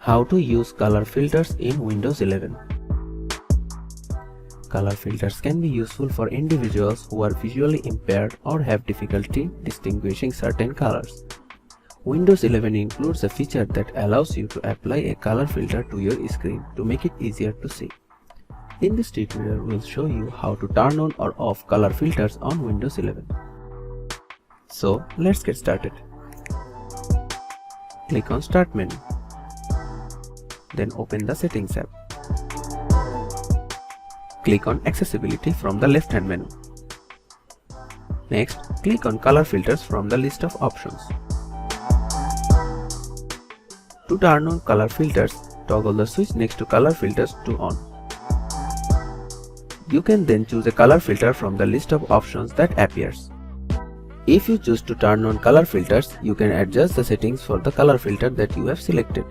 How to use color filters in Windows 11. Color filters can be useful for individuals who are visually impaired or have difficulty distinguishing certain colors. Windows 11 includes a feature that allows you to apply a color filter to your screen to make it easier to see. In this tutorial, we'll show you how to turn on or off color filters on Windows 11. So, let's get started. Click on Start menu. Then open the Settings app. Click on Accessibility from the left-hand menu. Next, click on Color Filters from the list of options. To turn on color filters, toggle the switch next to Color Filters to on. You can then choose a color filter from the list of options that appears. If you choose to turn on color filters, you can adjust the settings for the color filter that you have selected.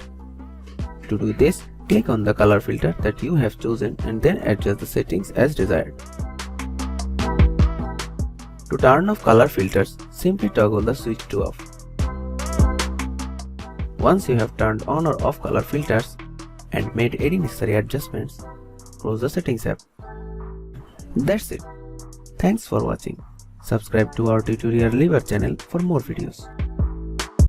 To do this, click on the color filter that you have chosen and then adjust the settings as desired. To turn off color filters, simply toggle the switch to off. Once you have turned on or off color filters and made any necessary adjustments, close the Settings app. That's it. Thanks for watching. Subscribe to our tutorial lever channel for more videos.